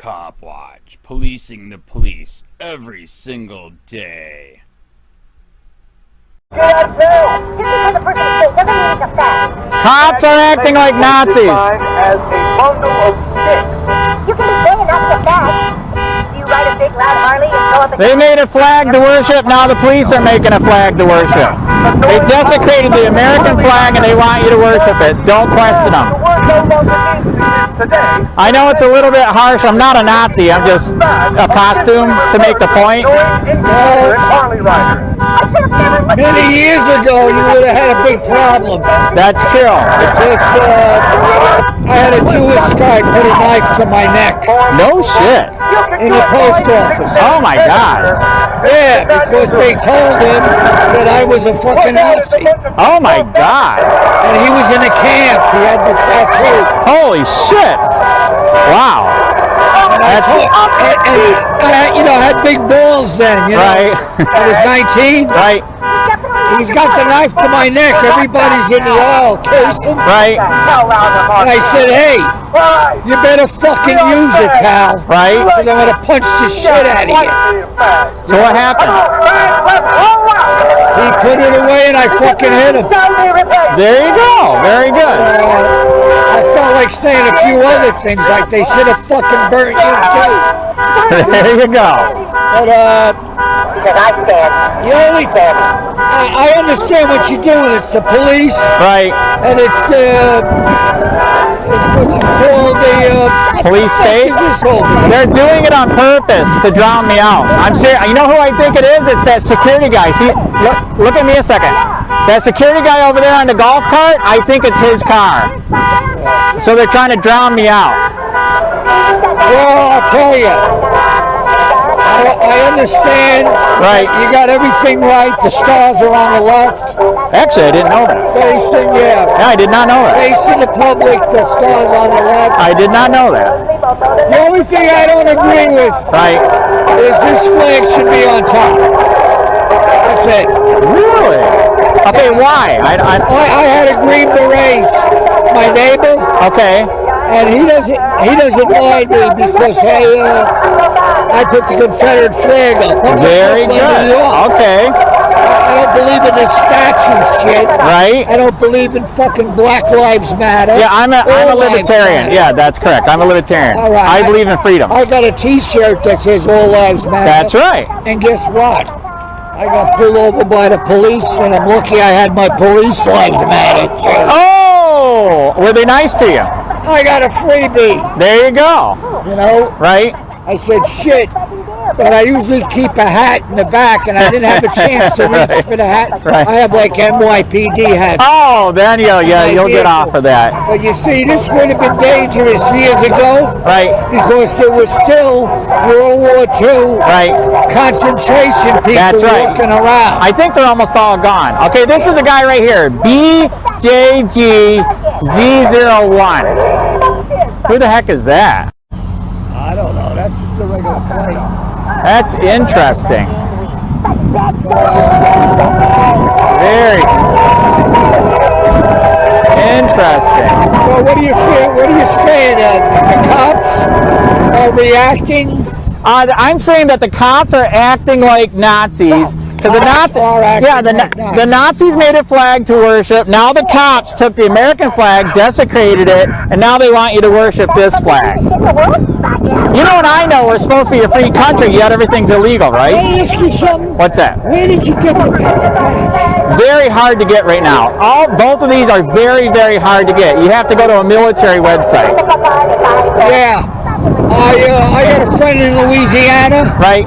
Cop Watch, policing the police every single day. Cops are acting like Nazis. As a bundle of sticks. You can be saying that's a fact. Do you ride a big loud Harley and go up and They made a flag to worship, now the police are making a flag to worship. They desecrated the American flag and they want you to worship it. Don't question them. I know it's a little bit harsh. I'm not a Nazi. I'm just a costume to make the point. Many years ago, you would have had a big problem. That's true. I had a Jewish guy put a knife to my neck. No shit. In the post office. Oh my God. Yeah, because they told him that I was a fucking Nazi. Oh my God. And he was in a camp. He had the tattoo. Holy shit. Wow. I had big balls then, you know. Right. I was 19. Right. He's got the knife to my neck. Everybody's in the aisle casing. Right. And I said, hey, you better fucking use it, pal. Right. Because I'm going to punch the shit out of you. So what happened? He put it away and I fucking hit him. There you go. Very good. I felt like saying a few other things, like they should have fucking burnt you too. There you go. But the only thing, I understand what you're doing. It's the police, right? And it's what you call the police state. They're doing it on purpose to drown me out. I'm serious. You know who I think it is? It's that security guy. See, look at me a second. That security guy over there on the golf cart. I think it's his car. So they're trying to drown me out. Well, I'll tell you. I understand. Right. You got everything right. The stars are on the left. Actually, I didn't know that. Facing, yeah. Yeah, I did not know that. Facing the public, the stars on the left. I did not know that. The only thing I don't agree with, right, is this flag should be on top. That's it. Really? Okay, why? I had a green beret, my neighbor. Okay. And he doesn't mind me because I put the Confederate flag up. Very good. Okay. I don't believe in this statue shit. Right. I don't believe in fucking Black Lives Matter. Yeah, I'm a libertarian. Yeah, that's correct. I'm a libertarian. All right. I believe in freedom. I got a T-shirt that says All Lives Matter. That's right. And guess what? I got pulled over by the police, and I'm lucky I had my Police Lives Matter shirt. Oh, were they nice to you? I got a freebie. There you go. You know? Right. I said, shit. But I usually keep a hat in the back, and I didn't have a chance to reach for the hat. Right. I have like NYPD hats. Oh, then you'll get off of that. But you see, this would have been dangerous years ago. Right. Because there was still World War II. Right. Concentration people walking around. I think they're almost all gone. Okay, this is a guy right here. BJGZ01. Who the heck is that? I don't know. That's just a regular plate. That's interesting. Very interesting. So what do you feel? What are you saying? The cops are reacting? I'm saying that the cops are acting like Nazis. Because the Nazis made a flag to worship. Now the cops took the American flag, desecrated it, and now they want you to worship this flag. You know what I know? We're supposed to be a free country, yet everything's illegal, right? Can I ask you something? What's that? Where did you get the flag? Very hard to get right now. Both of these are very, very hard to get. You have to go to a military website. Yeah. I got a friend in Louisiana. Right.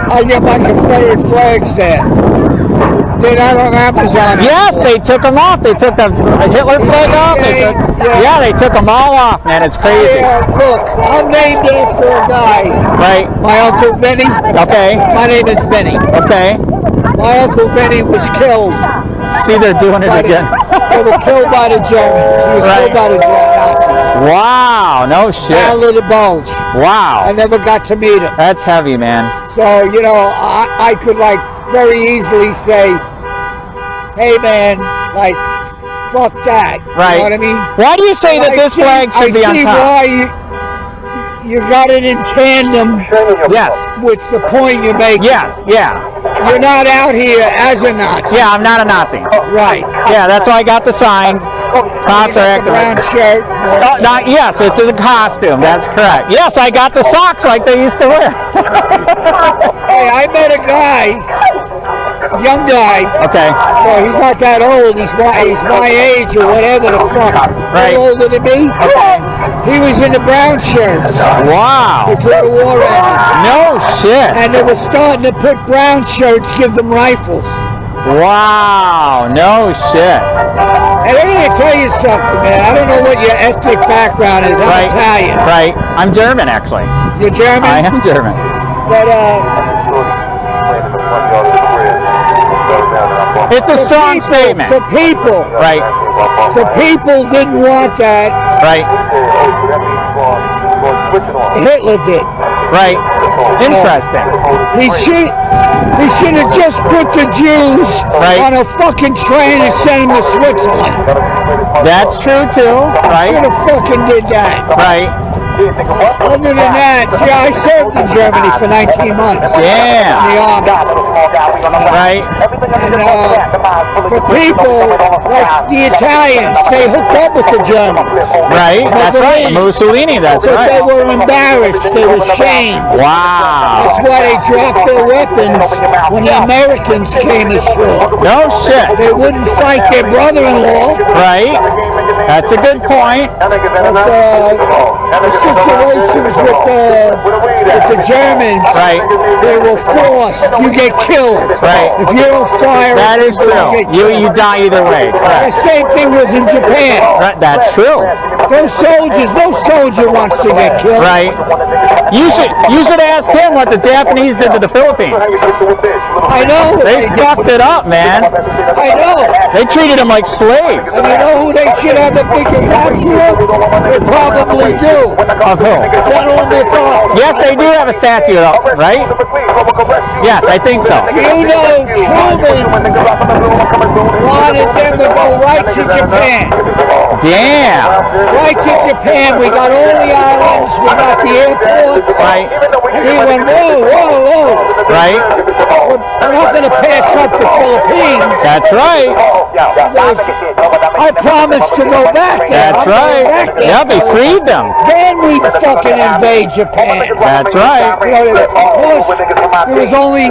I get my Confederate flags there. They're not on Amazon. Yes, they took them off. They took the Hitler flag off. They took them all off, man. It's crazy. Look, I'm named after a guy. Right. My Uncle Vinny. Okay. My name is Vinny. Okay. My Uncle Vinny was killed. See, they're doing it again. They were killed by the Germans. He was killed by the Nazis. Wow, no shit. Battle of the Bulge. Wow. I never got to meet him. That's heavy, man. So, you know, I could, like, very easily say, hey, man, like, fuck that. Right. You know what I mean? Why do you say that this flag should be on top? I see why you got it in tandem Yes. with the point you're making. Yes. Yeah. You're not out here as a Nazi. Yeah, I'm not a Nazi. Right. Yeah, that's why I got the sign. Cops You are got the acting. brown shirt. Yes, it's a costume. That's correct. Yes, I got the socks like they used to wear. Hey, I met a guy, young guy. Okay. Well, he's not that old. He's my age or whatever the fuck. Right. A little older than me. Okay. He was in the brown shirts Wow. before the war ended. No shit. And they were starting to put brown shirts, give them rifles. Wow. No shit. And I'm going to tell you something, man. I don't know what your ethnic background is. I'm Right. Italian. Right. I'm German, actually. You're German? I am German. But, It's a strong statement. the people Right. didn't want that. Right. Hitler did. Right. Interesting. He should have just put the Jews Right. on a fucking train and sent them to Switzerland. That's true too. Should Right. have fucking did that. Right. Other than that, see, I served in Germany for 19 months. Yeah. In the army. Right. And for people like the Italians, they hooked up with the Germans. Right. That's right. Mussolini. That's But they right. were embarrassed. They were ashamed. Wow. That's why they dropped their weapons when the Americans came ashore. No shit. They wouldn't fight their brother-in-law. Right. That's a good point. But the situations with the Germans, Right. they were forced. You get killed. Right. If you don't fire, That is you true. get You killed. die either way. The Correct. same thing was in Japan. Right. That's true. Those soldiers, no soldier wants to get killed. Right. You should ask him what the Japanese did to the Philippines. I know. They fucked it up, man. I know. They treated them like slaves. And you know who they should have a big statue of? They probably do. Of who? General MacArthur. Yes, they do have a statue up, right? Yes, I think so. You know, Truman wanted them to go right to Japan. Damn. Right to Japan. We got all the islands. We got the airports. Right. And he went, whoa, whoa, whoa. Right. We're not going to pass up the Philippines. That's right. I promised to go back there. That's I'm going right. back there. Yeah, they freed them. Then we fucking invade Japan. That's right. You know, because there was only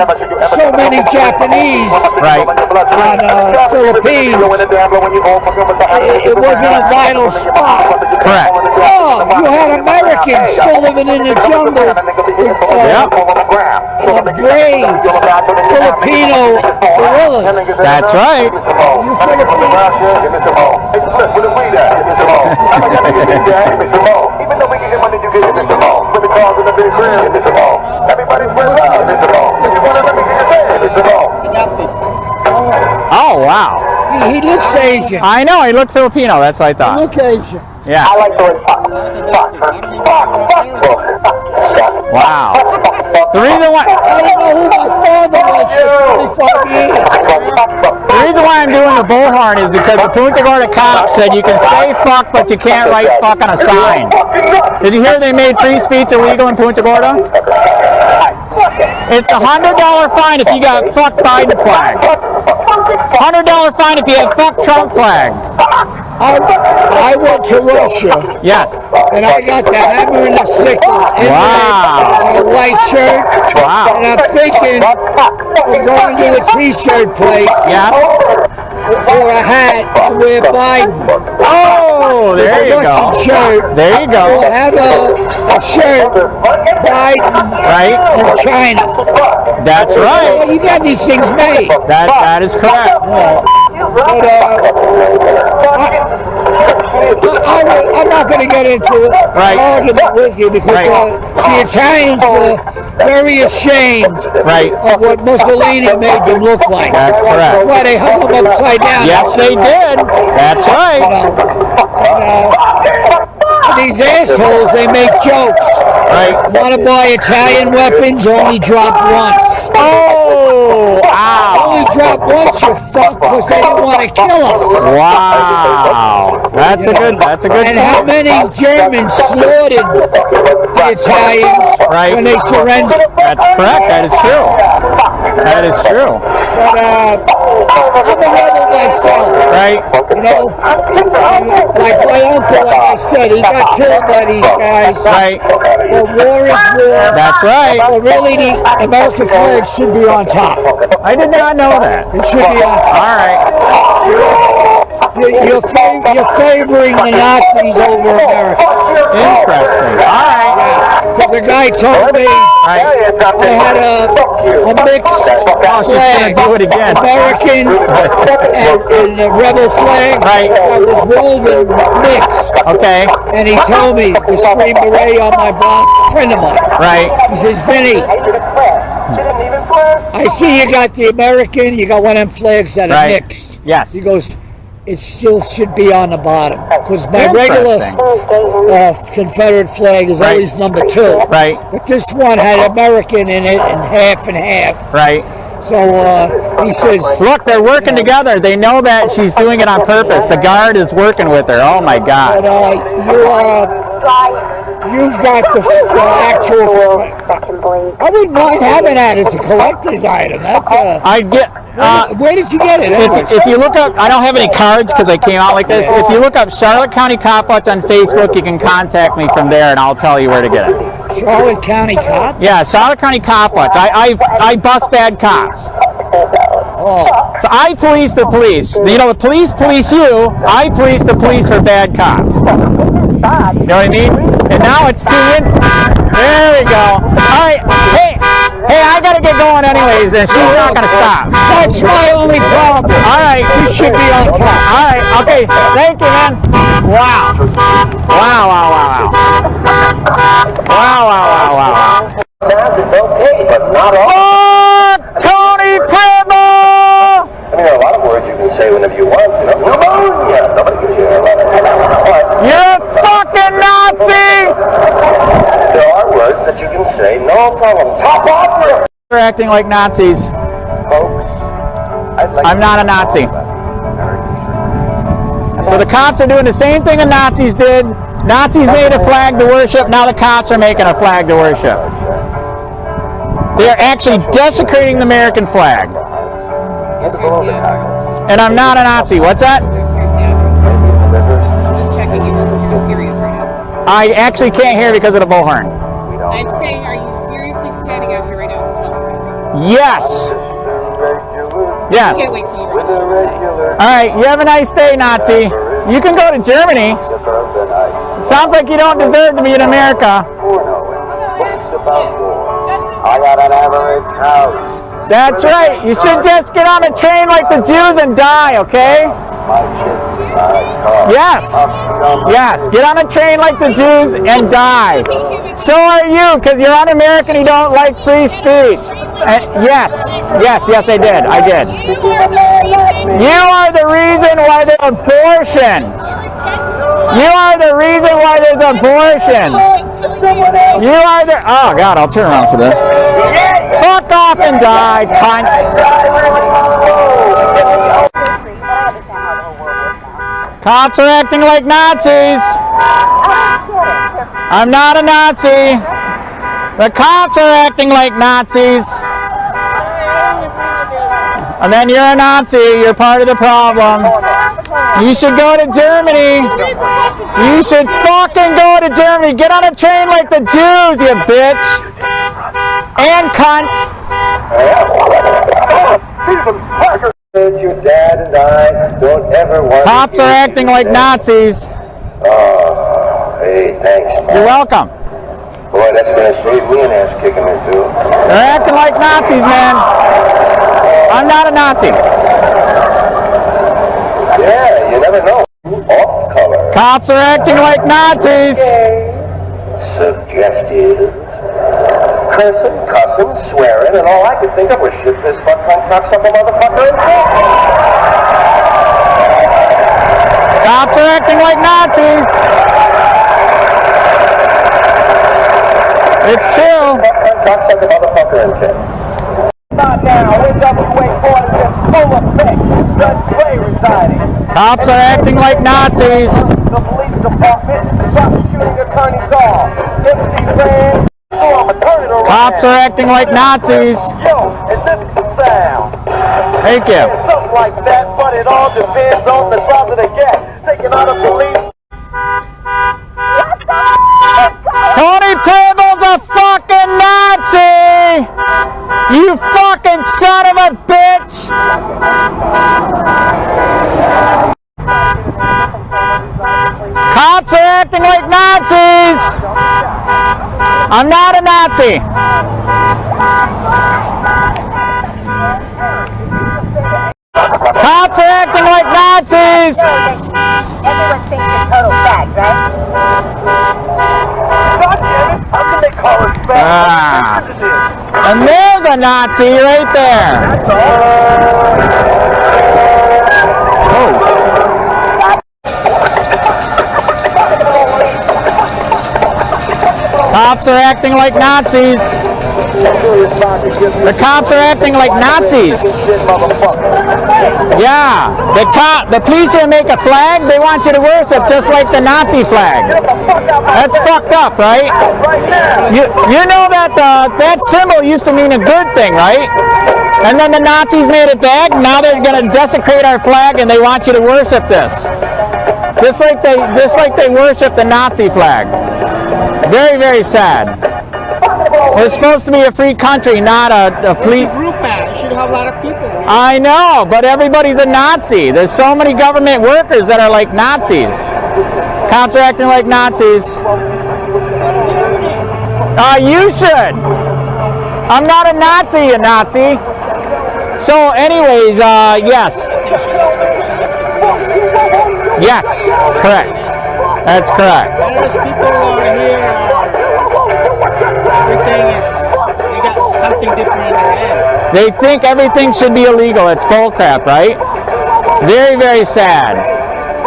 so many Japanese Right. on Philippines. It wasn't a vital spot. Correct. Oh, you had Americans still living in the jungle. Yep. Brave Filipino guerrillas. That's right. You Filipinos. Oh, wow. He looks Asian. I know, he looked Filipino. That's what I thought. Look Asian. Yeah. I like the word fuck. Wow. The reason why I don't know who my father was for 25 years. I'm doing the bullhorn is because the Punta Gorda cops said you can say fuck, but you can't write fuck on a sign. Did you hear they made free speech illegal in Punta Gorda? It's a $100 fine if you got fuck Biden flag. $100 fine if you have fuck Trump flag. I went to Russia Yes. and I got the hammer and the sickle in Wow. on a white shirt. Wow. And I'm thinking of going to a t-shirt place Yeah. or a hat to wear Biden. Oh, there A you Russian go. shirt. There you Or go. have a shirt, Biden Right. and China. That's Well, right. you got these things made. That is correct. But I'm not going to get into Right. an argument with you because Right. the Italians were very ashamed Right. of what Mussolini made them look like. That's correct. That's why they hung them upside down. Yes, they did. That's right. And these assholes, they make jokes. Right. Want to buy Italian weapons? Only drop once. Oh, ow. Only drop once, you fuck, because they don't want to kill us. Wow. That's a good And how many Germans slaughtered the Italians Right. when they surrendered? That's correct. That is true. That is true. But I'm a rebel myself. Right. You know, like my uncle, like I said, he got killed by these guys. Right. But war is war. That's right. But really, the American flag should be on top. I did not know that. It should be on top. All right. You're favoring the Nazis over America. Interesting. All right. Because the guy told me Right. I had a mixed Oh, she's flag, gonna do it again. American and the rebel flag Right. that was woven mixed. Okay. And he told me, the Green Beret on my block, friend of mine. Right. He says, Vinny, I see you got the American, you got one of them flags that are Right. mixed. Yes. He goes, it still should be on the bottom. Because my regular Confederate flag is Right. always number 2. Right. But this one had American in it and half and half. Right. So he says, Look, they're working together. They know that she's doing it on purpose. The guard is working with her. Oh my God. but you've got the actual. I wouldn't mind having that as a collector's item. That's I get. where did you get it? If you look up, I don't have any cards because they came out like this. If you look up Charlotte County Cop Watch on Facebook, you can contact me from there, and I'll tell you where to get it. Charlotte County Cop? Yeah, Charlotte County Cop Watch. I bust bad cops. Oh, So I police the police. You know, the police police you. I police the police for bad cops. You know what I mean? And now it's 2 in. There we go. All right. Hey, I gotta get going anyways, and she's not gonna stop. that's my only problem. All right. You should be on top. All right. Okay. Thank you, man. Wow. Wow. Wow. Wow. Wow. Wow. Wow. Wow. Wow. It's okay, but not all. Fuck Tony prUmmell! I mean, there are a lot of words you can say whenever you want. You know, pneumonia. Nobody can hear a lot of that. You're a fucking Nazi! There are words that you can say, no problem. Top opera. They're acting like Nazis. Folks, I'd like I'm not a Nazi. So the cops are doing the same thing the Nazis did. Nazis made a flag to worship. Now the cops are making a flag to worship. They are actually desecrating the American flag. And I'm not a Nazi. What's that? I'm just checking you. You're serious right now. I actually can't hear because of the bullhorn. I'm saying, are you seriously standing out here right now with smells? Yes. Yes. Can't wait till you run out. All right. You have a nice day, Nazi. You can go to Germany. Sounds like you don't deserve to be in America. I got an average house. That's right. You should just get on a train like the Jews and die, okay? Yes. Yes. Get on a train like the Jews and die. So are you, because you're un-American, you don't like free speech. Yes. Yes, yes, I did. I did. You are the reason why there's abortion. You are the reason why there's abortion. You are the... Oh, God, I'll turn around for this. Fuck off and die, cunt. Cops are acting like Nazis. I'm not a Nazi. The cops are acting like Nazis. And then you're a Nazi. You're part of the problem. You should go to Germany. You should fucking go to Germany. Get on a train like the Jews, you bitch. And cunt. Your dad and I don't ever want. Cops are acting like Nazis. Oh, hey, thanks, man. You're welcome. Boy, that's gonna save me an ass kicking or two. They're acting like Nazis, man. I'm not a Nazi. Yeah, you never know. Off color. Cops are acting like Nazis. Suggestive. Cursing, cussing, swearing, and all I could think of was shit this fuck cunt cocksucker motherfucker and dick. Cops are acting like Nazis. It's true. Not now, NWA boys in full effect. Judge Clay residing. Cops are acting like Nazis. The police department, prosecuting attorneys all. MC Rand, I'm a turn it around. Cops are acting like Nazis. Yo, is this the sound? Thank you. Something like that, but it all depends on the size of the gap. Taking out a police. Tony Pibble's a fucking Nazi! You fucking son of a bitch! Cops are acting like Nazis! I'm not a Nazi! Cops are acting like Nazis! Everyone thinks you're total fags, right? God damn it, how can they call us fags? And there's a Nazi right there! Cops are acting like Nazis. The cops are acting like Nazis. Yeah, the police here make a flag. They want you to worship just like the Nazi flag. That's fucked up, right? You know that that symbol used to mean a good thing, right? And then the Nazis made it back. Now they're going to desecrate our flag, and they want you to worship this, just like they worship the Nazi flag. Very, very sad. We're supposed to be a free country, not a police. Group out. You should have a lot of people. I know, but everybody's a Nazi. There's so many government workers that are like Nazis. Cops are acting like Nazis. You should. I'm not a Nazi, you Nazi. So, anyways, yes. Yes, correct. That's correct. Those people are here. Everything is, they got something different in their head. They think everything should be illegal. It's bullcrap, right? Very, very sad.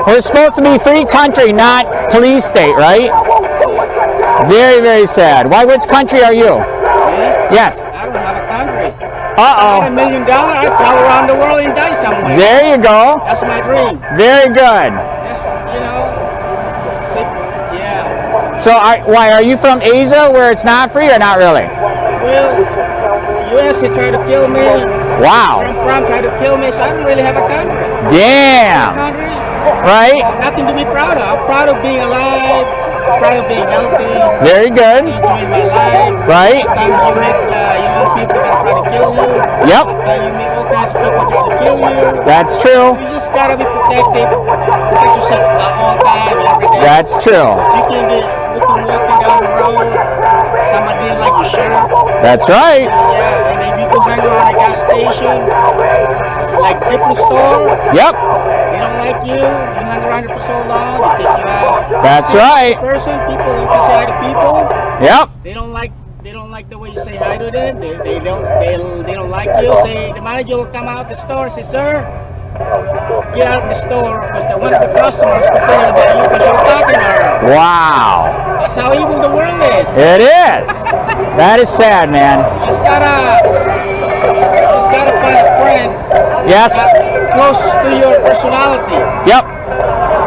We're supposed to be a free country, not police state, right? Very, very sad. Why, which country are you? Me? Yes. I don't have a country. Uh-oh. $1 million, I travel around the world and die somewhere. There you go. That's my dream. Very good. That's, you know, yeah. So, why, are you from Asia where it's not free or not really? Well, U.S. they tried to kill me. Wow. Trump tried to kill me, so I don't really have a country. Damn. Country, Right? nothing to be proud of. I'm proud of being alive, proud of being healthy, Very good. enjoying my life. Right? Sometimes you meet your own people that try to kill you. Yep. Sometimes you meet all kinds of people try to kill you. That's true. You just gotta be protected. Protect yourself at all time, every day. That's true. You can get walking down the road, somebody didn't like your shirt. That's right. Yeah, and if you go hang around a gas station, like different store, Yep. they don't like you hang around it for so long, they take you out. That's right. Person, people, if you say hi to people, Yep. they don't like the way you say hi to them. They don't like you. Say the manager will come out the store and say, "Sir, get out of the store," because one of the customers complaining about you because you're talking to her. Wow. That's how evil the world is. It is. That is sad, man. You just gotta find a friend Yes. close to your personality. Yep.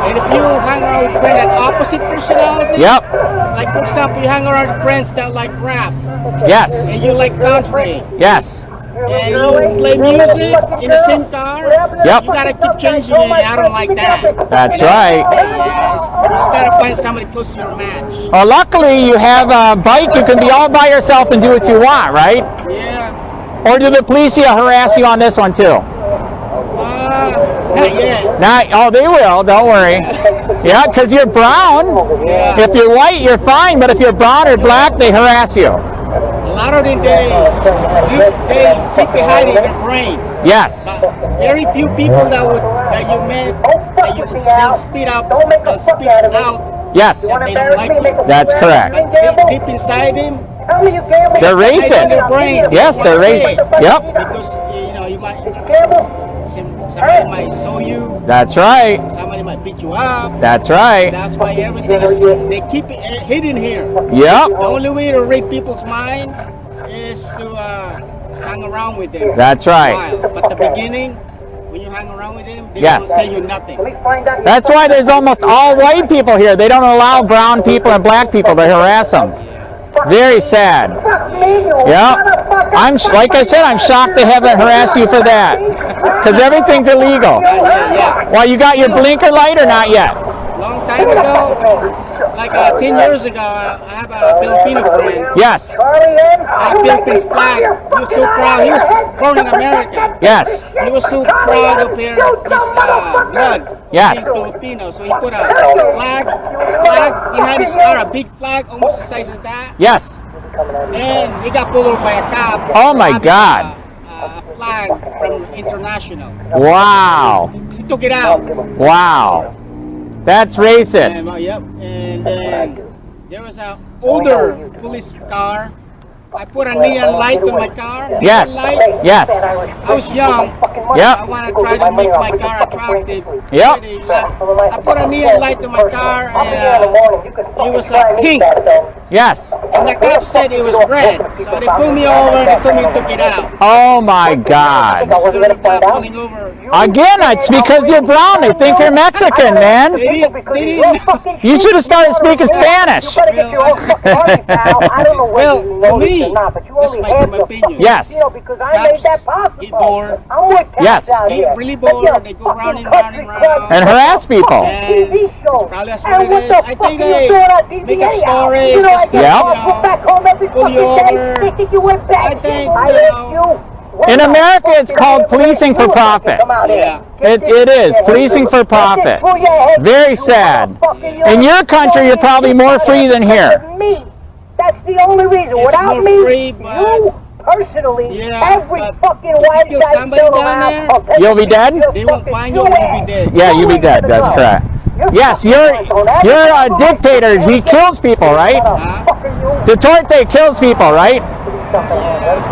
And if you hang around with friends that opposite personality, Yep. like for example, you hang around with friends that like rap Yes. and you like country, Yes. and you play music in the same car, Yep. you gotta keep changing it. I don't like that. That's right. You just gotta find somebody close to your match. Well, luckily you have a bike. You can be all by yourself and do what you want, right? Yeah. Or do the police harass you on this one too? Not yet. Oh, they will. Don't worry. Yeah, because you're brown. Yeah. If you're white, you're fine. But if you're brown or black, they harass you. A lot of them, they keep it hiding in their brain. Yes. Very few people that you met that they'll spit out Yes. that they don't like you. That's correct. Deep inside them, They're racist. Yes, they're racist. Yep. because you know you might somebody might sue you. That's right. Somebody somebody might beat you up. That's right. That's why everything is, they keep it hidden here. Yep. The only way to read people's mind is to hang around with them. That's right. But the beginning, when you hang around with them, they Yes. don't tell you nothing. That's why there's almost all white people here. They don't allow brown people and black people to harass them. Very sad. Yeah. Like I said, I'm shocked they haven't harassed you for that. Because everything's illegal. Yeah. Well, you got your blinker light or not yet? Long time ago, like 10 years ago, I have a Filipino friend. Yes. Had a Philippines flag. He was so proud. He was born in America. Yes. He was so proud of his blood. Yes. Being Filipino. So he put a flag behind his car, a big flag, almost the size of that. Yes. And he got pulled over by a cop. Oh my Having God. A flag from international. Wow. He took it out. Wow. That's racist. And, yep. And then there was an older police car. I put a neon light on my car. Yes. Light. Yes. I was young. Yep. I want to try to make my car attractive. Yep. I put a neon light on my car, and it was pink. Yes. And the cop said it was red. So they pulled me over and they told me to take it out. Oh my God. So the cop pulling over. Again, it's because you're brown. They think you're Mexican, man. They didn't. You should have started speaking Spanish. Well, to me, that's my opinion. Yes. Cops get bored. Yes. Get really bored. They go round and round and round. And harass people. And probably that's what it is. I think they make up stories. Just, pull you over. I think, In America, it's called policing for profit. Yeah. It is. Policing for profit. Very sad. In your country, you're probably more free than here. That's the only reason. It's Without more me, free, but you personally, yeah, every but fucking if you white kill guy somebody still down around. there, You'll be dead? they won't find you, you'll be dead. Yeah, you'll be dead. That's correct. Yes, you're a dictator. He kills people, right? Duterte kills people, right?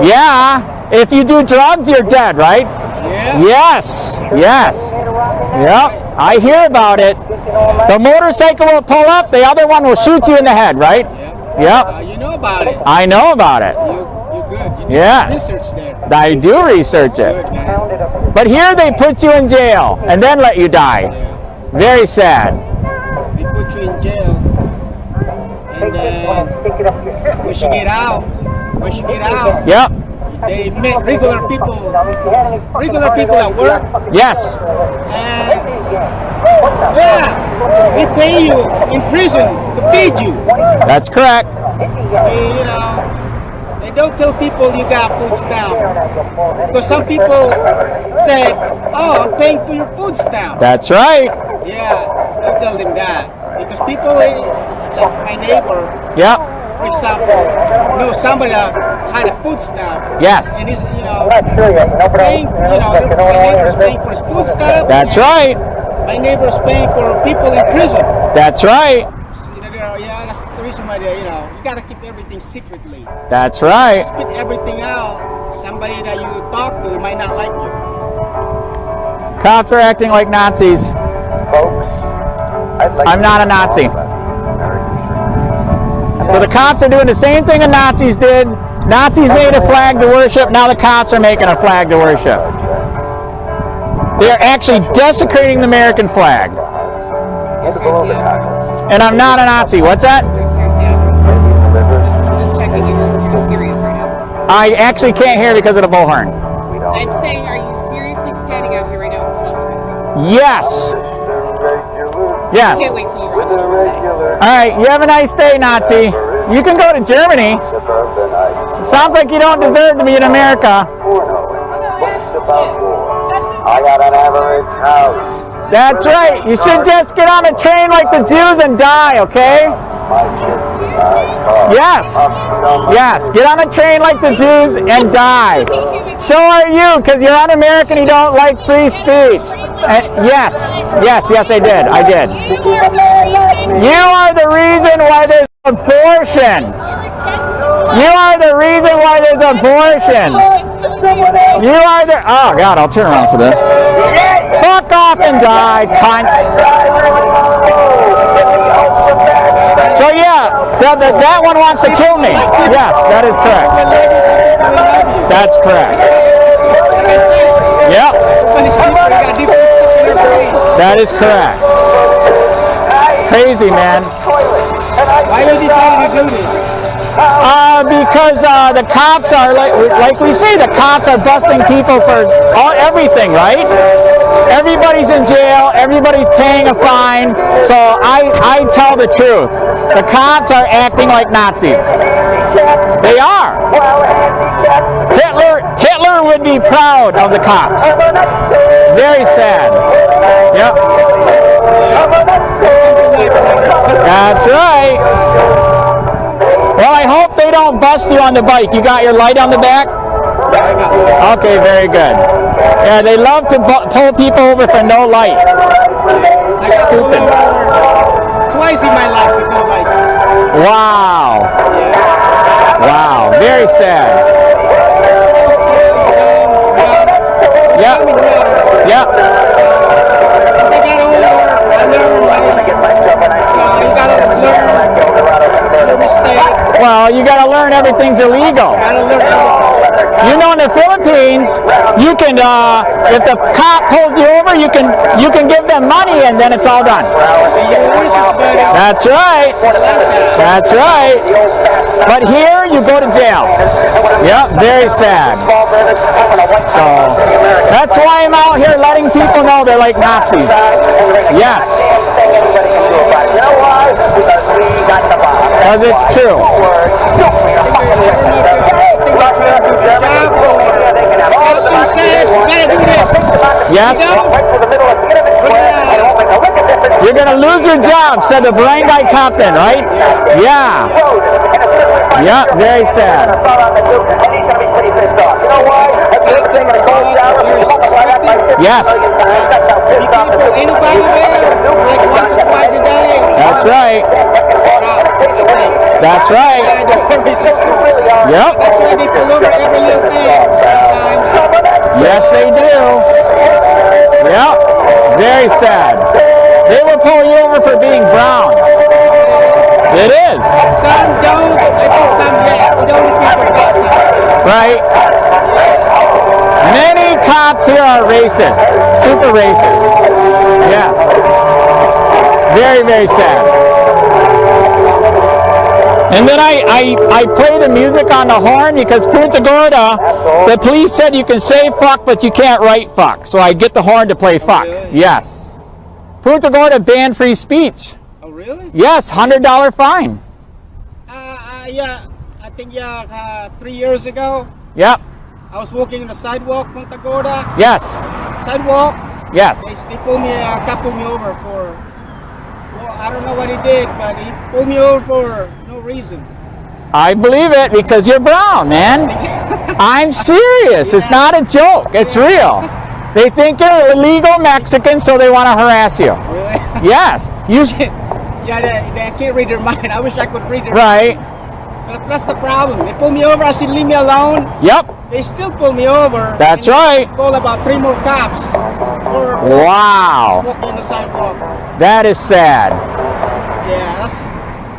Yeah. If you do drugs, you're dead, right? Yeah. Yes. Yes. Yep. I hear about it. The motorcycle will pull up. The other one will shoot you in the head, right? Yep. You know about it. I know about it. You're good. You do Yeah. research there. I do research it. Good, man. But here they put you in jail and then let you die. Very sad. They put you in jail. And then once you get out, Yep. they meet regular people at work. Yes. And yeah, they pay you in prison to feed you. That's correct. They don't tell people you got food stamp. Because some people say, oh, I'm paying for your food stamp. That's right. Yeah, don't tell them that. Because people, like my neighbor, Yep. for example, know somebody that had a food stamp. Yes. And he's, paying, my neighbor's paying for his food stamp. That's right. My neighbor's paying for people in prison. That's right. Yeah, that's the reason why you gotta keep everything secretly. That's right. Spit everything out. Somebody that you talk to might not like you. Cops are acting like Nazis. I'm not a Nazi. So the cops are doing the same thing the Nazis did. Nazis made a flag to worship. Now the cops are making a flag to worship. They're actually desecrating the American flag. And I'm not a Nazi. What's that? I actually can't hear because of the bullhorn. I'm saying, are you seriously standing out here right now with this Western? Yes. Yes. Can't wait till you run it over that. All right. You have a nice day, Nazi. You can go to Germany. Sounds like you don't deserve to be in America. I got an average house. That's right. You should just get on a train like the Jews and die, okay? Yes. Yes. Get on a train like the Jews and die. So are you, because you're un-American, you don't like free speech. Yes. Yes, yes, I did. I did. You are the reason why there's abortion. You are the reason why there's abortion. You are the... Oh, God, I'll turn around for this. Fuck off and die, cunt. So yeah, that one wants to kill me. Yes, that is correct. That's correct. Yep. That is correct. It's crazy, man. Why you decided to do this? Because the cops are like we say, the cops are busting people for everything, right? Everybody's in jail, everybody's paying a fine, so I tell the truth. The cops are acting like Nazis. They are. Hitler would be proud of the cops. Very sad. Yep. That's right. Well, I hope they don't bust you on the bike. You got your light on the back? Okay, very good. Yeah, they love to pull people over for no light. Stupid. Twice in my life with no lights. Wow. Wow, very sad. Yep. Yep. As I got older, I learned you gotta learn your mistake. Well, you gotta learn everything's illegal. Gotta learn everything. You know, in the Philippines, you can, if the cop pulls you over, you can give them money and then it's all done. That's right. That's right. But here, you go to jail. Yep, very sad. So, that's why I'm out here letting people know they're like Nazis. Yes. Because it's true. Yes. You're gonna lose your job, said the barangay captain, right? Yeah. Yeah, very sad. Yes. That's right. That's right. Yep. That's why they pull over every little thing sometimes. Yes, they do. Yep. Very sad. They will pull you over for being brown. It is. Some don't. I think some yes. It only piece of cops. Right. Many cops here are racist. Super racist. Yes. Very, very sad. And then I play the music on the horn because Punta Gorda, the police said you can say fuck, but you can't write fuck. So I get the horn to play fuck. Really? Yes. Punta Gorda banned free speech. Oh, really? Yes, $100 fine. Yeah. I think, 3 years ago, Yep. I was walking on the sidewalk, Punta Gorda. Yes. Sidewalk. Yes. They pulled me, cop pulled me over for, well, I don't know what he did, but he pulled me over for no reason. I believe it because you're brown, man. I'm serious. It's not a joke. It's real. They think you're illegal Mexican, so they want to harass you. Really? Yes. You. Yeah, they can't read their mind. I wish I could read their Right. mind. But that's the problem. They pull me over. I said, leave me alone. Yep. They still pull me over. That's and right. They call about 3 more cops. Wow. Walking on the sidewalk. That is sad. Yeah, that's.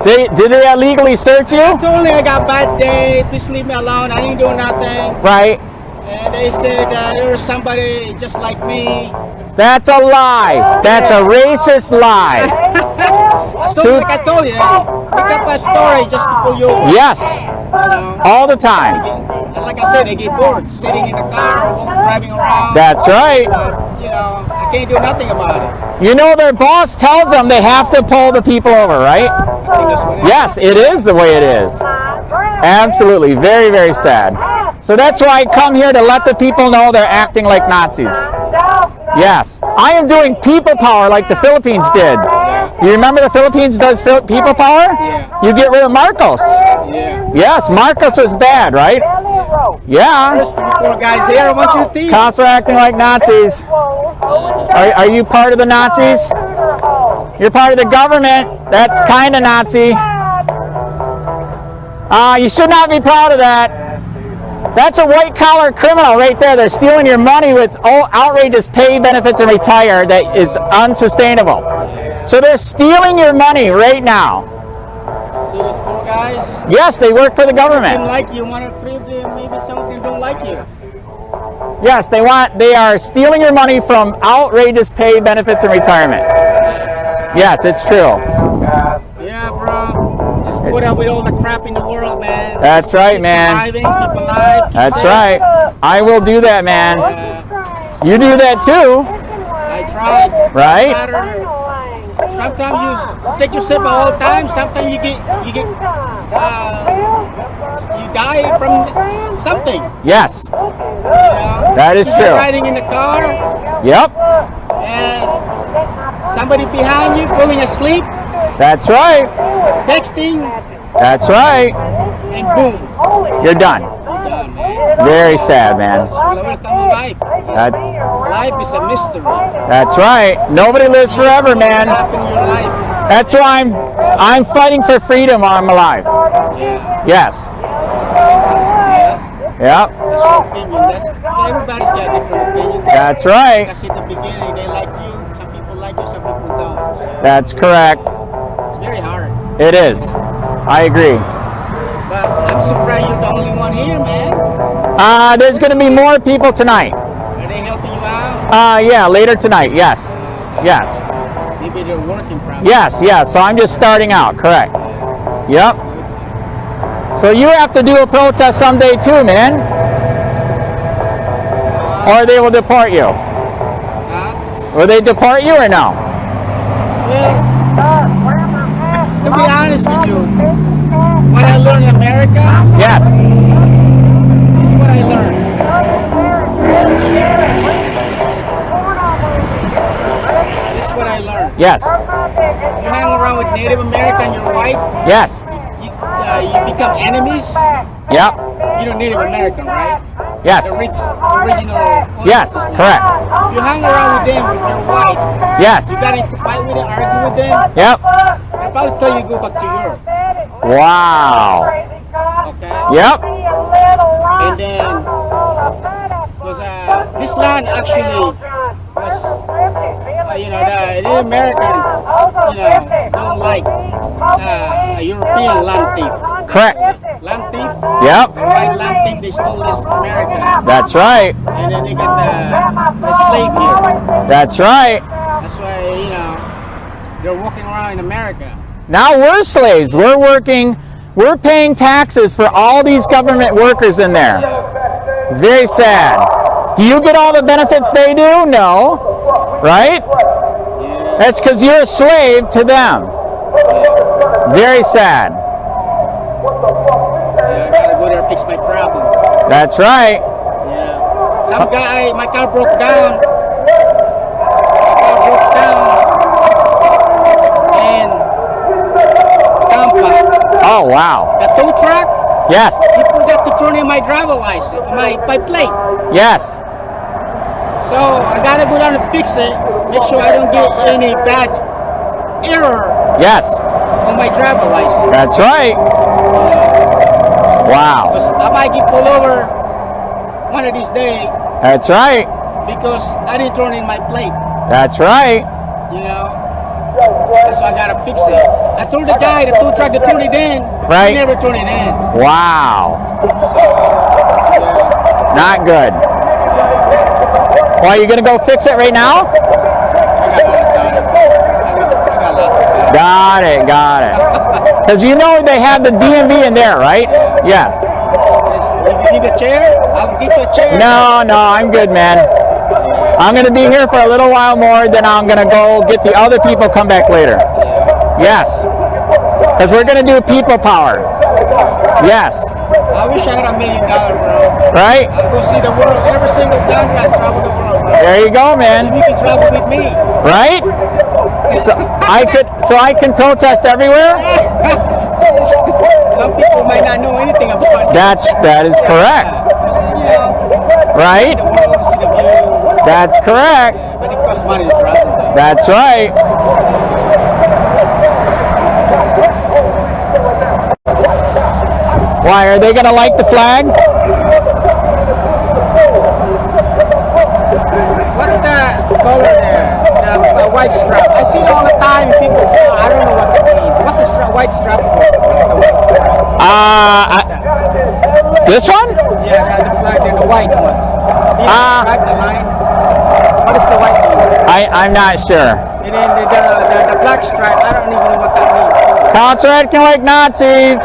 Did they illegally search you? I told them I got a bad day. Please leave me alone. I didn't do nothing. Right. And they said there was somebody just like me. That's a lie. That's a racist lie. So like I told you, pick up a story just to pull you over. Yes. You know? All the time. And like I said, they get bored sitting in the car, driving around. That's right. But, you know, I can't do nothing about it. You know their boss tells them they have to pull the people over, right? I think that's what it is. Yes, it is the way it is. Absolutely. Very, very sad. So that's why I come here to let the people know they're acting like Nazis. Yes. I am doing people power like the Philippines did. You remember the Philippines does people power? Yeah. You get rid of Marcos. Yeah. Yes, Marcos was bad, right? Yeah. There's 3 or 4 guys here. I want you to think. Cops are acting like Nazis. Are you part of the Nazis? You're part of the government. That's kind of Nazi. You should not be proud of that. That's a white-collar criminal right there. They're stealing your money with outrageous pay, benefits, and retire that is unsustainable. So they're stealing your money right now. See those four guys? Yes, they work for the They government. like you. One or three of them, maybe some of them don't like you. Yes, they are stealing your money from outrageous pay, benefits, and retirement. Yes, it's true. Yeah, bro. Just put up with all the crap in the world, man. That's right, Keep man. surviving, keep alive, keep That's safe. right. I will do that, man. Yeah, You do that too, I tried. right? Sometimes you take yourself all the time. Sometimes you die from something. Yes, You know? that is You be true. riding in the car Yep, and somebody behind you falling asleep, that's right. texting, That's right. and boom, You're done. you're done, man. Very sad, man. Welcome to life. That, Life is a mystery. What that's right. Nobody lives forever, man. happened in your life? That's why I'm fighting for freedom while I'm alive. Yeah. Yes. Yeah. Yep. That's your opinion. Everybody's got different opinions. That's Like I right. said at the beginning, they like you. Some people like you, some people don't. So That's correct. it's very hard. It is. I agree. But I'm surprised you're the only one here, man. There's going to be more people tonight. Are they helping you out? Yeah, later tonight. Yes. Yes. Maybe they're working probably. Yes, yes. So I'm just starting out, correct. Yep. So you have to do a protest someday too, man. Or they will deport you. Huh? Will they deport you or no? Well, to be honest with you, what I learned in America Yes. is what I learned. This is what I learned. Yes. You hang around with Native American, you're white, Yes. you become enemies. Yep. You know Native American, right? Yes. The original. Yes, owners. correct. If you hang around with them, if you're white, Yes. you got into fight with them, argue with them, Yep. they'll probably tell you to go back to Europe. Wow. Okay? Yep. And then, because this land actually was, the American, don't like a European land thief. Correct. Land thief, Yep. the white land thief, they stole this America. That's right. And then they got the slave here. That's right. That's why, they're walking around in America. Now we're slaves. We're working. We're paying taxes for all these government workers in there. It's very sad. Do you get all the benefits they do? No. Right? Yeah. That's because you're a slave to them. Very sad. Yeah, I gotta go there and fix my problem. That's right. Yeah. Some guy, my car broke down. In Tampa. Oh, wow. The tow truck, Yes. he forgot to turn in my driver license, my plate. Yes. So I gotta go down and fix it. Make sure I don't get any bad error Yes. on my driver license. That's right. Wow. Because I might get pulled over one of these days That's right. because I didn't turn in my plate. That's right. So I gotta fix it. I told the guy, the tow truck, to turn it in. Right. He never turned it in. Wow. So, yeah. Not good. Well, are you going to go fix it right now? I got lots of time. Got it. Got it. Because you know they have the DMV in there, right? Yes. You need a chair? I'll get you a chair. No, I'm good, man. I'm going to be here for a little while more, then I'm going to go get the other people, come back later. Yes. Because we're going to do people power. Yes. I wish I had $1 million, bro. Right? I'll go see the world. Every single country I travel the world, bro. There you go, You man. can travel with me. Right? So I can protest everywhere? Some people might not know anything about it. That is correct. Right? The world, see the view. That's correct. But it costs money to travel. Though. That's right. Why, are they going to like the flag? What's the color there? The white strap. I see it all the time in people's car. I don't know what it means. What's the white strap for? What's the white strap? This one? Yeah, the flag there, the white one. The line. What is the white one? I'm not sure. And then the black stripe, I don't even know what that means. Cops are acting like Nazis.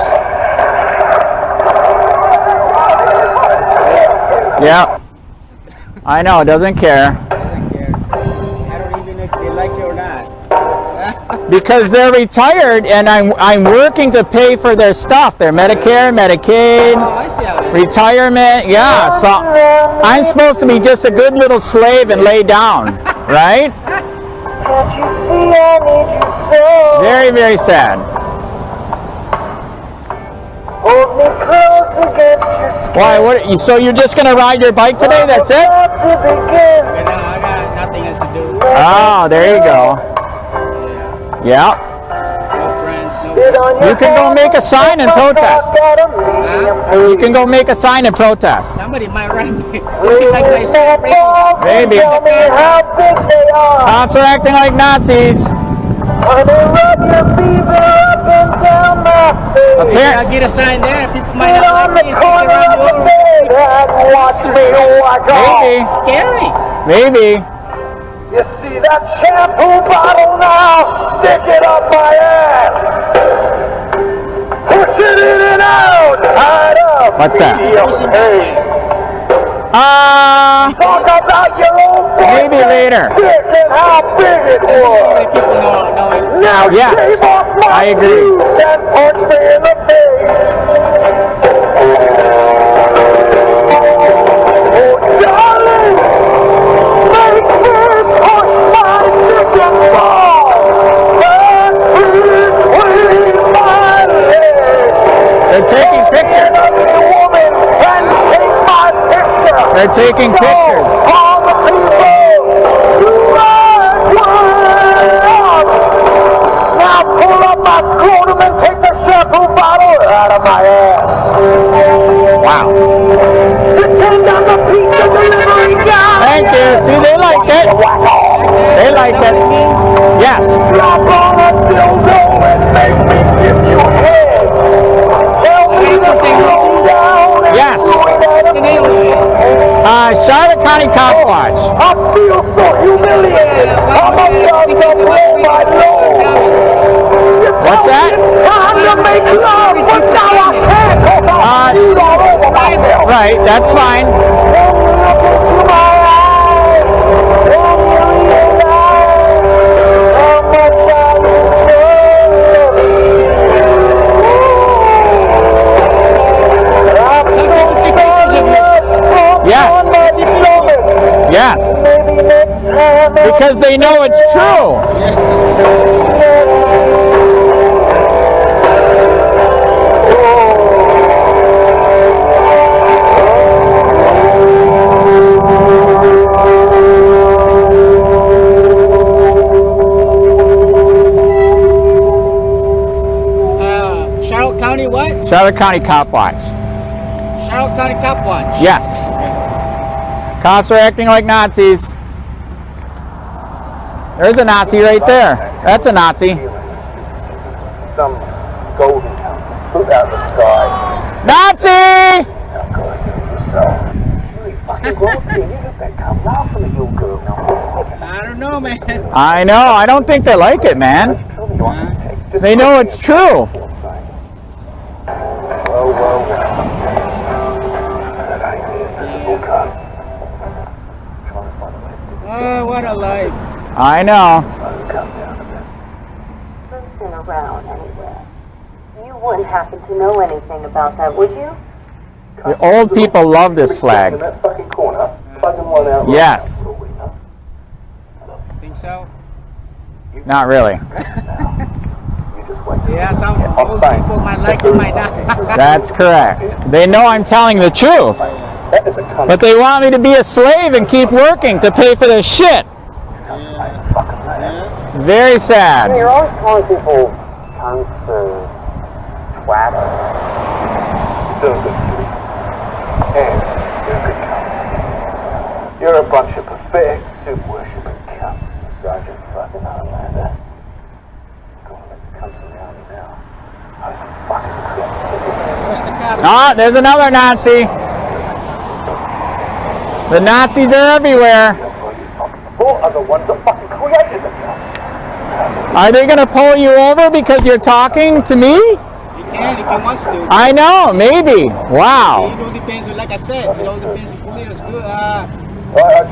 Yep. I know, doesn't care. I don't even know if they like it or not. Because they're retired and I'm working to pay for their stuff, their Medicare, Medicaid, Oh, I see how it is. retirement, yeah. So I'm supposed to be just a good little slave and lay down, right? Can't you see I need you so? Very, very sad. Hold me close against your skin. Why, so you're just going to ride your bike today, that's it? About to begin. But no, I got nothing else to do. Oh, there you go. Yeah. No friends, no. Sit on your You can go make a sign and protest. You can go make a sign and protest. Somebody might write me. Looking like my celebration. Maybe. Tell me how big they are. Cops are acting like Nazis. Honey, rub your fever up and down my face. I'll get a sign there. People might Sit not on like the me and think corner around of the the world. bed and watch me walk off. Maybe. Scary. Maybe. You see that shampoo bottle now? Stick it up my ass. Push it in and out. Tied up. What's that? Pushing that way. Talk about your own Maybe later. dick and how big it was. Let people know it. Now Yes, shave off my I agree. shoes and punch me in the face. Oh, darling, make me push my dick and ball back between my legs. They're taking pictures. Every woman can take my picture. They're taking pictures. All the people who ride wild. Now pull up my scrotum and take the shampoo bottle out of my ass. Wow. Pretend I'm the pizza delivery guy. Thank you. See, they like it. They like it. Yes. Drop on a dildo and make me give you head. Tell me to slow down and Yes. do it at a Charlotte County Cop Watch. I feel so humiliated. I'm about to blow my nose. What's that? Time to make love, but now I can't. 'Cause I'm chewed all over myself. Right, that's fine. When you look into my eyes, then you realize how much I love you. I'm so Yes. Yes. Maybe next time Because they know it's true. Charlotte County what? Charlotte County Cop Watch. Charlotte County Cop Watch. Yes. Cops are acting like Nazis. There's a Nazi right there. That's a Nazi. Some golden put out the sky. Nazi! You fucking grumpy. You look that come laughing at your girl now. I don't know, man. I know. I don't think they like it, man. They know it's true. Well. That ain't it. People can't. Trying to find a way to Oh, what a life. I know. come down a bit. It's been around anywhere. You wouldn't happen to know anything about that, would you? The old people love this In flag. that fucking corner, plugging one out. Yes. Think so? Not really. You just wait. Yeah, some old people might like it, might not. That's correct. They know I'm telling the truth. That is a cunt. But they want me to be a slave and keep working to pay for their shit. Very sad. You're always calling people cunts or twats. still a good kid. And you're a good cop. You're a bunch of pathetic, soup-worshipping cunts, Sergeant fucking Highlander. Go on, let the cunts around you now. I was fucking Where's the cop? Ah, there's another Nazi. The Nazis are everywhere. Four other ones that fucking created the cunts. Are they going to pull you over because you're talking to me? He can if he wants to. I know, maybe. Wow. It all depends on, like I said, it all depends on police. Good. I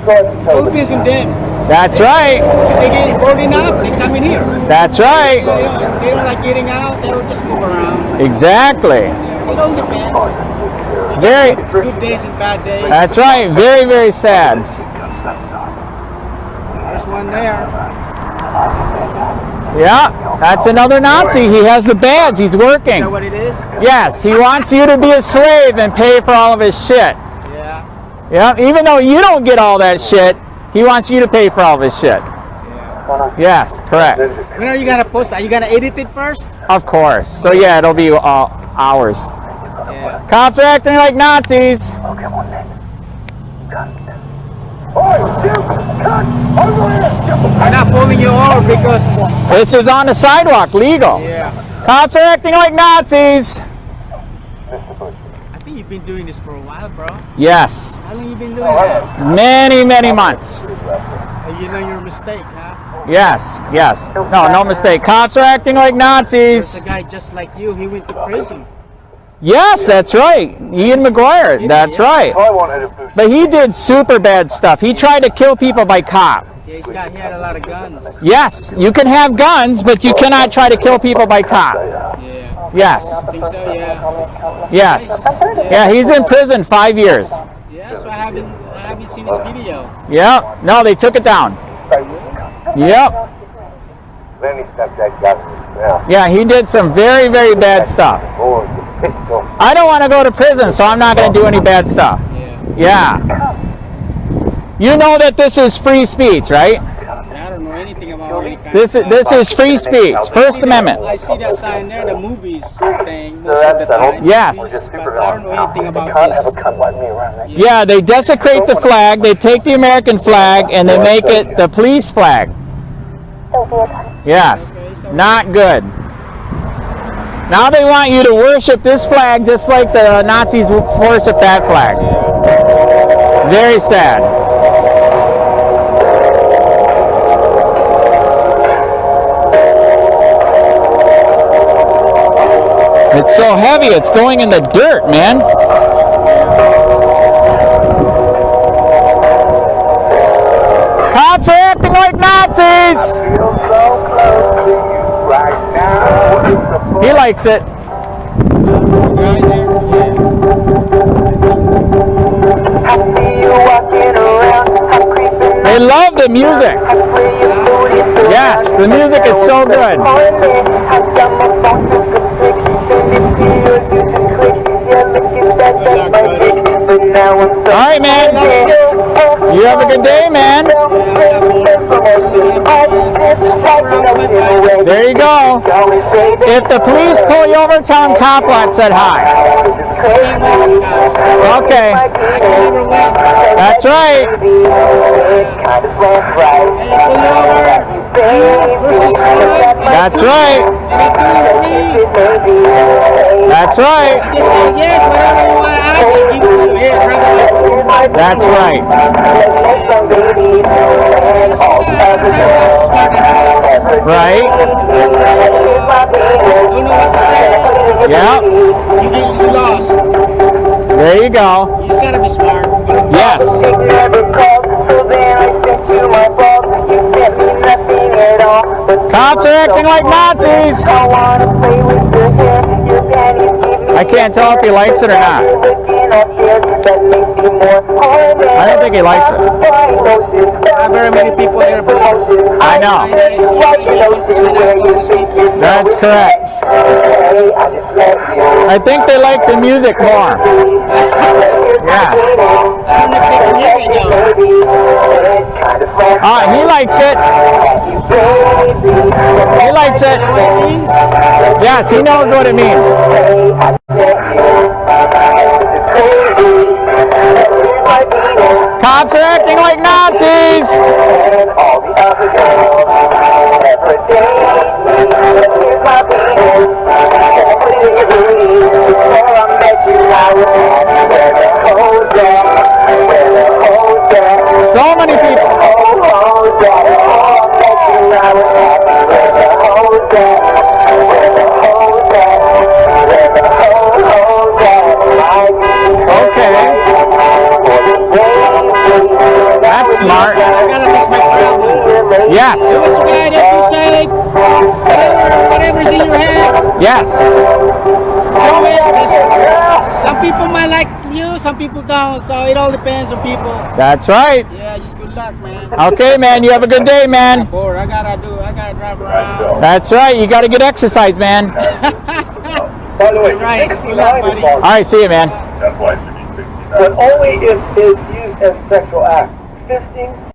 tried to It tell all them. depends on them. That's right. If they get bored enough, they come in here. That's right. If they don't like getting out, they'll just move around. Exactly. It all depends. Very. Good days and bad days. That's right. Very, very sad. There's one there. Yeah, that's another Nazi. He has the badge. He's Is working. that what it is? Yes, he wants you to be a slave and pay for all of his shit. Yeah. Yeah, even though you don't get all that shit, he wants you to pay for all of his shit. Yeah. Yes, correct. When are you gonna post that? Are you gonna edit it first? Of course. So yeah, it'll be hours. Yeah. Cops are acting like Nazis. Oh, come on then. Cunt. Oi, you cunt! Over here! I'm not pulling you over because. This is on the sidewalk, legal. Yeah. Cops are acting like Nazis. Mr. Bush. I think you've been doing this for a while, bro. Yes, How long you been doing that? many, many months. You know your mistake, huh? Yes, yes. No mistake. Cops are acting like There's Nazis. a guy just like you. He went to prison. Yes, that's right. Ian McGuire. That's right. I wanted to boost. But he did super bad stuff. He tried to kill people by cop. Yeah, he had a lot of guns. Yes, you can have guns, but you cannot try to kill people by cop. Yeah. Yes, I think so. Yeah. yes. Yeah, he's in prison 5 years. Yeah. So I haven't seen his video. Yep. No, they took it down. Yep. Then he stuck that gun in his mouth. Yeah, he did some very, very bad stuff. Boy, the pistol. I don't want to go to prison, so I'm not going to do any bad stuff. Yeah. Yeah. You know that this is free speech, right? I don't know anything about any kind This is free speech. First Amendment. I see that sign there, the movies thing, most of the time. Yes. But I don't know anything You about can't have a this. cunt like me around that. Yeah, they desecrate the flag, they take the American flag, and they make it the police flag. Yes. Not good. Now they want you to worship this flag just like the Nazis worship that flag. Very sad. It's so heavy, it's going in the dirt, man. Cops are acting like Nazis! Feel so close to you right now. It's a He likes it. Guy there, I see you walking around, I'm creeping They love the music. up where your booty feels. Yes, the music is so good. I've got my phone to the trick, send it to yours, you should click. Yeah, look at that, that's my dick. But now I'm so All right, man. You have a good day, man. There you go. If the police pull you over, tell them Copland said hi. Okay. That's right. That's right. That's right. I just said yes, whatever you want to ask, I give you here, driver license. That's right. Right. Don't know what to say. Yep. You lost. There you go. You just gotta be smart. Yes. Cops are acting like Nazis. I can't tell if he likes it or not. I don't think he likes it. Not very many people here, but I know. That's correct. I think they like the music more. Yeah. I don't know if they can hear me though. He likes it. He likes it. You know what it means? Yes, he knows what it means. Cops are acting like Nazis. So many people. Okay. That's smart. I gotta fix my problem. Yes. Do what you gotta do to say whatever's in your head. Yes. Do it. Just, some people might like you, some people don't. So it all depends on people. That's right. Yeah, just good luck, man. Okay, man. You have a good day, man. Bored. I gotta drive around. That's right. You got to get exercise, man. By the way, You're right. 69 Buddy. is marked, All right. See you, man. but only if is used as a sexual act. Fisting,